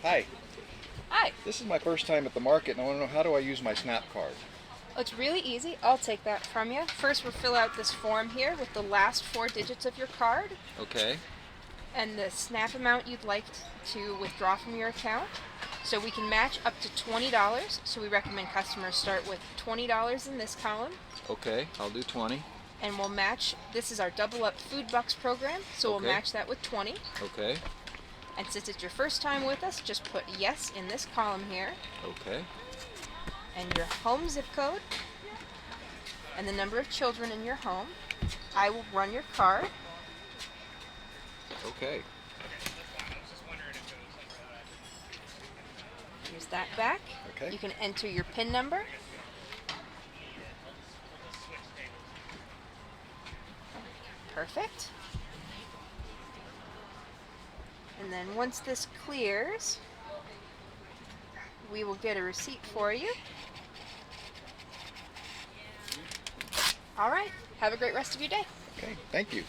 Hi, Hi. this is my first time at the market and I want to know, how do I use my SNAP card? Oh, it's really easy. I'll take that from you. First, we'll fill out this form here with the last 4 digits of your card Okay. and the SNAP amount you'd like to withdraw from your account. So we can match up to $20. So we recommend customers start with $20 in this column. Okay, I'll do 20. And we'll match, this is our Double Up Food Bucks program, so we'll Okay. match that with 20. Okay. And since it's your first time with us, just put yes in this column here. Okay. And your home zip code and the number of children in your home. I will run your card. Okay. Here's that back. Okay. You can enter your PIN number. Perfect. And then once this clears, we will get a receipt for you. All right. Have a great rest of your day. Okay, thank you.